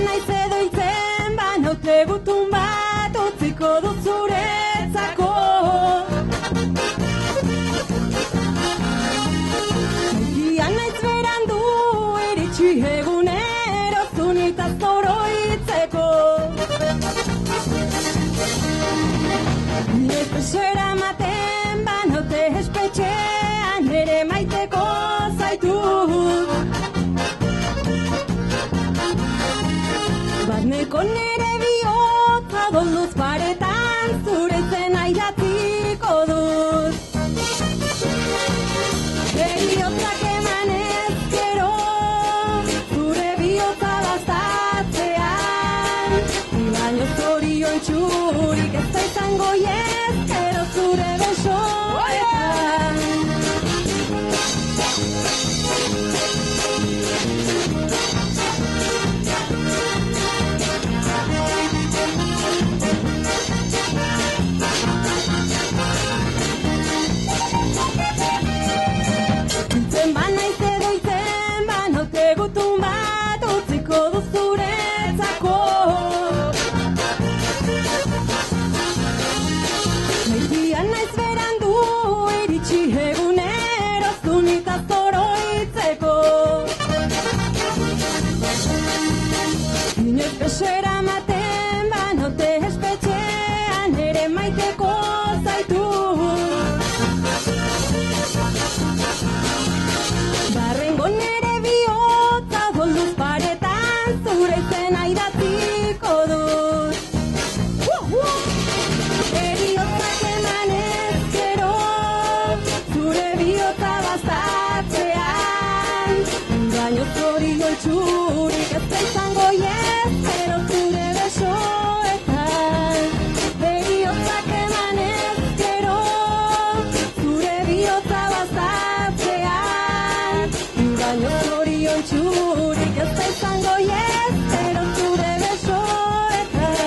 Naiz edo hiltzen banaute gutun bat utziko dut zuretzako. Egian naiz berandu iritsi egunero zunitaz oroitzeko. Nire espesera ematen banaute espetxean ere maiteko zaitut. Barneko nere bihotza dolduz paretan zure izena idatziko dut. Heriotzak emanez gero zure bihotza bastatzean. Baino zorion txurik ez da izango ezkero zure besoetan. Naiz edo hiltzen banaute gutun bat utziko dut zuretzako. Egian naiz berandu iritsi egunero zunitaz oroitzeko. Inoiz besera ematen banaute espetxean ere maiteko zaitut. Barrengo nere bihotza dolduz paretan zure izena idatziko dut. Heriotzak emanez gero zure bihotza bastatzean. Baino zorion txurik ez da izango ezkero zure besoetan. Heriotzak emanez gero zure bihotza bastatzean. Baino zorion txurik ez da izango ezkero zure besoetan.